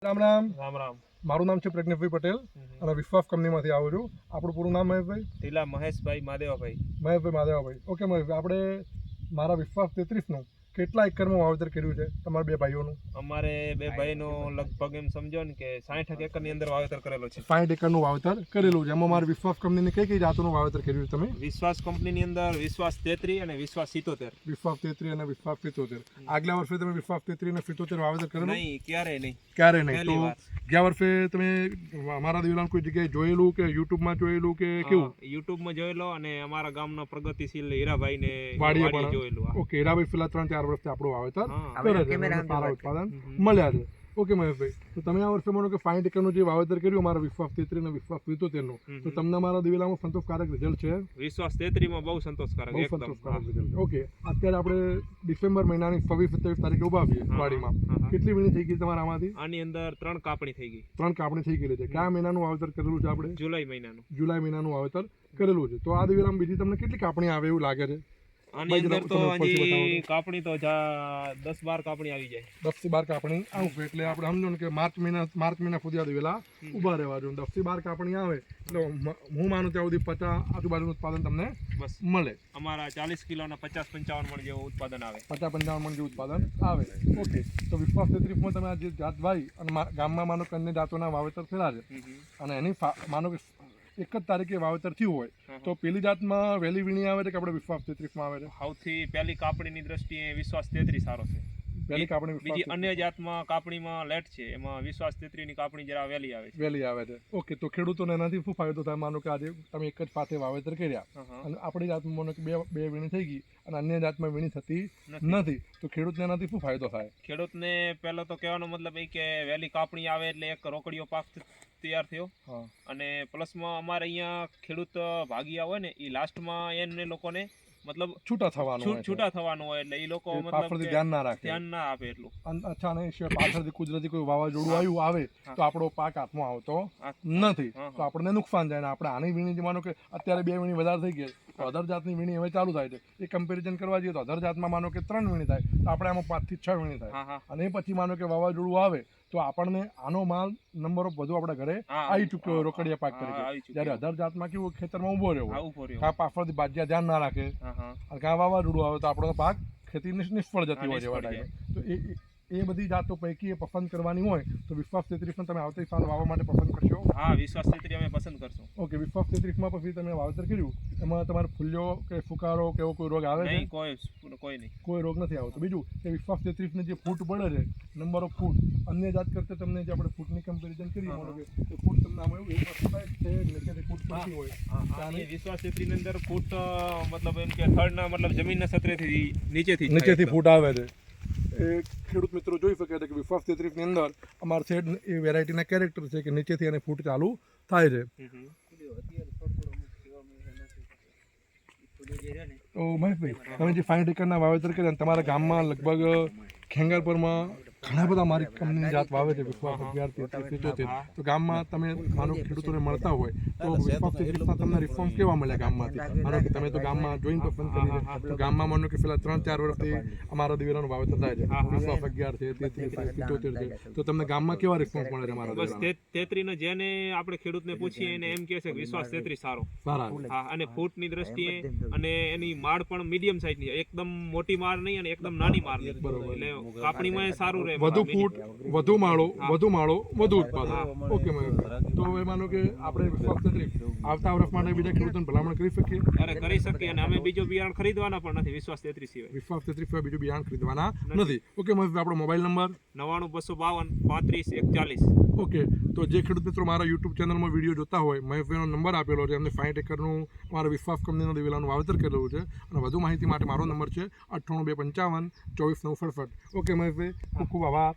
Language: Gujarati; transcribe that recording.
રામ રામ રામ રામ. મારું નામ છે પ્રજ્ઞેશભાઈ પટેલ અને વિશ્વાસ કંપનીમાંથી આવું છું. આપણું પૂરું નામ મહેશભાઈ? ઢીલા મહેશભાઈ માદેવાભાઈ. મહેશભાઈ માધેવાભાઈ. ઓકે મહેશભાઈ, આપણે મારા વિશ્વાસ 33નું કેટલા એકરમાં વાવેતર કર્યું છે તમારા બે ભાઈઓનું? અમારે બે ભાઈનો લગભગ એમ સમજો ને કે 60 એકરની અંદર વાવેતર કરેલો છે. 60 એકરનું વાવેતર કરેલું છે. એમાં મારા વિશ્વાસ કંપનીની કઈ જાતોનું વાવેતર કર્યું છે તમે? વિશ્વાસ કંપનીની અંદર વિશ્વાસ 33 અને વિશ્વાસ 77. વિશ્વાસ 33 અને વિશ્વાસ 77. આગલા વર્ષે તમે વિશ્વાસ 33 અને 77 વાવેતર કરેલું? નહીં, ક્યારેય નહીં. ક્યારે નહીં. પહેલી તો વાર. ગયા વર્ષે તમે અમારા દિવાલામાં કોઈ જગ્યાએ જોયેલું કે યુટ્યુબમાં જોયેલું કે કેવું? યુટ્યુબમાં જોયેલો અને અમારા ગામના પ્રગતિશીલ હીરાભાઈને વાડીએ વાડીએ પણ જોયેલું. ઓકે. હીરાભાઈ પેલા 3-4 વર્ષથી આપણું વાવેતર હા. કરે છે અને સારા ઉત્પાદન મળ્યા છે. ઓકે મહેશભાઈ, તો તમે આ વર્ષે માનો કે 60 એકરનું જે વાવેતર કર્યું અમારા વિશ્વાસ 33 અને વિશ્વાસ 77નું, તો તમને અમારા દિવેલામાં સંતોષકારક રિઝલ્ટ છે? વિશ્વાસ 33 માં બહુ સંતોષકારક, બહુ એકદમ. સંતોષકારક રિઝલ્ટ. ઓકે. અત્યારે આપણે ડિસેમ્બર મહિનાની 26-27 તારીખે ઉભા છીએ વાડીમાં. કેટલી વીણી થઈ ગઈ તમારા આમાંથી? આની અંદર 3 કાપણી થઈ ગઈ. 3 કાપણી થઈ ગયેલી છે. કયા મહિનાનું વાવેતર કરેલું છે આપણે? જુલાઈ મહિનાનું. જુલાઈ મહિનાનું વાવેતર કરેલું છે. તો આ દિવેલામાં બીજી તમને કેટલી કાપણી આવે એવું લાગે છે? આની અંદર તો હજી કાપણી તો 10-12 કાપણી આવી જાય. 10 થી 12 કાપણી આવશે એટલે આપણે સમજો ને કે માર્ચ મહિના સુધી આ દિવેલા ઊભા રહેવા જોઈએ. 10 થી 12 કાપણી આવે એટલે હું માનું ત્યાં સુધી 50 આજુબાજુનું ઉત્પાદન તમને બસ મળે. અમારા 40 કિલોના 50-55 મણ જેવું ઉત્પાદન આવે. 50-55 મણ જેવું ઉત્પાદન આવે. ઓકે. તો વિશ્વાસ 33માં તમે આ જે જાત ભાઈ અને ગામમાં માનો કે અન્ય જાતોના વાવેતર થયેલા છે અને એની માનો કે એક જ તારીખે વાવેતર થયું હોય તો પેલી જાતમાં વહેલી વીણી આવે છે કે આપણે વિશ્વાસ 33માં આવે છે? સૌથી પહેલી કાપણીની દ્રષ્ટિએ વિશ્વાસ 33 સારો છે. પહેલી કાપણી બીજી અન્ય જાતમાં કાપણીમાં લેટ છે, એમાં વિશ્વાસ 33 ની કાપણી જરા વહેલી આવે છે. વહેલી આવે છે. ઓકે. તો ખેડૂતોને એનાથી શું ફાયદો થાય? માનો કે આજે તમે એક જ પાથે વાવેતર કર્યા અને આપણી જાતમાં માનો કે બે વીણી થઈ ગઈ અને અન્ય જાતમાં વીણી થતી નથી, તો ખેડૂતને એનાથી શું ફાયદો થાય? ખેડૂતને પહેલો તો કહેવાનો મતલબ એ કે વહેલી કાપણી આવે એટલે એક રોકડીયો પાક તૈયાર થયો. અને પ્લસમાં અમારે અહીંયા ખેડૂત ભાગીયા હોય ને એ લાસ્ટમાં એને લોકોને મતલબ છૂટા થવાનું હોય એટલે એ લોકો મતલબ ધ્યાન ના આપે એટલું. અચ્છા. ને પાછળથી કુદરતી કોઈ વાવાઝોડું આવ્યું આવે તો આપણો પાક હાથમાં આવતો નથી, તો આપણને નુકસાન જાય. ને આપણે આની વીણી માનો કે અત્યારે 2 વીણી વધારે થઈ ગઈ તો અધર જાતની વીણી હવે ચાલુ થાય છે. એ કમ્પેરિઝન કરવા જઈએ તો અધર જાતમાં માનો કે 3 વીણી થાય તો આપણે આમાં 5 થી 6 વીણી થાય. અને એ પછી માનો કે વાવાઝોડું આવે તો આપણને આનો માલ નંબર ઓફ બધું આપણા ઘરે આવી ચૂક્યો હોય રોકડિયા પાક તરીકે. જ્યારે અધર જાતમાં કેવું ખેતરમાં ઉભો રહ્યો કાં પાછળથી બાજ્યા ધ્યાન ના રાખે અને કાં વાવાઝોડું આવે તો આપણો પાક ખેતી નિષ્ફળ જતી હોય એવા ટાઈમે. તો એ બધી જાતો પૈકી પસંદ કરવાની હોય તો વિશ્વાસ 33 તમે આવતી સાલ વાવવા માટે પસંદ કરશો? હા, વિશ્વાસ 33 અમે પસંદ કરશું. ઓકે. વિશ્વાસ 33માં પછી તમે વાવેતર કર્યું એમાં તમારે ફૂલ્યો કે ફુકારો કે એવો કોઈ રોગ આવે છે? નહીં, કોઈ રોગ નથી આવતો. બીજું કે વિશ્વાસ 33 ને જે ફૂટ પડે છે, નંબર ઓફ ફૂટ અન્ય જાત કરતા તમને જે આપણે ફૂટની કમ્પેરિઝન કરી માનો કે ફૂટ તમને આમાં એવું વસ્તુ થાય છે નીચેથી ફૂટ પડતી હોય અને વિશ્વાસ 33 ની અંદર ફૂટ મતલબ એમ કે થર્ડના મતલબ જમીનના સતરેથી નીચેથી ફૂટ આવે છે. એ ખેડૂત મિત્રો જોઈ શકે છે કે વિશ્વાસ 33 ની અંદર અમારા શેડ એ વેરાયટીના કેરેક્ટર છે કે નીચેથી એને ફૂટ ચાલુ થાય છે. તો મહેશભાઈ, તમે જે 60 એકરના વાવેતર કર્યા તમારા ગામમાં લગભગ ખેંગારપરમાં ઘણા બધા મારી કંપનીની જાત વાવે છે વિશ્વાસ 11-77. તો ગામમાં તમે માનો ખેડૂતોને મળતા હોય તો વિશ્વાસ 33માં તમને રિસ્પોન્સ કેવા મળ્યા ગામમાંથી? માનો કે તમે તો ગામમાં જોઈને પસંદ કરી છે તો ગામમાં માનો કે પેલા 3-4 વર્ષથી અમારા દિવેલાનું વાવેતર થાય છે વિશ્વાસ 11 છે, 33 છે, 77 છે, તો તમને ગામમાં કેવા રિસ્પોન્સ મળે છે અમારા દિવેલા? બસ 33 ને જેને આપણે ખેડૂતને પૂછીએ એને એમ કહે છે કે વિશ્વાસ 33 સારા. હા, અને ફૂટની દ્રષ્ટિએ અને એની માળ પણ મીડિયમ સાઈઝની, એકદમ મોટી માળ નહીં અને એકદમ નાની માળ નહીં. બરોબર. એટલે કાપણીમાં સારું રહે. વધુ ફૂટ, વધુ માળો, વધુ ઉત્પાદન. ઓકે. તો હવે માનો કે આપણે વિશ્વાસ 33 આવતા વર્ષ માટે બીજા ખેડૂતોને ભલામણ કરી શકીએ? અરે કરી શકીએ. અને અમે બીજો બિયારણ ખરીદવાના પણ નથી વિશ્વાસ 33 સિવાય. વિશ્વાસ 33 સિવાય બીજું બિયારણ ખરીદવાના નથી. ઓકે મહેશભાઈ, આપણો મોબાઈલ નંબર 99 252 35 140. ઓકે. તો જે ખેડૂત મિત્રો મારા યુટ્યુબ ચેનલમાં વિડીયો જોતા હોય, મહેશભાઈનો નંબર આપેલો છે. એમને 60 એકરનું અમારા વિશ્વાસ કંપનીના દિવેલાનું વાવેતર કરેલું છે અને વધુ માહિતી માટે મારો નંબર છે 98 255 24 9 67. ઓકે મહેશભાઈ, ખૂબ ખૂબ આભાર.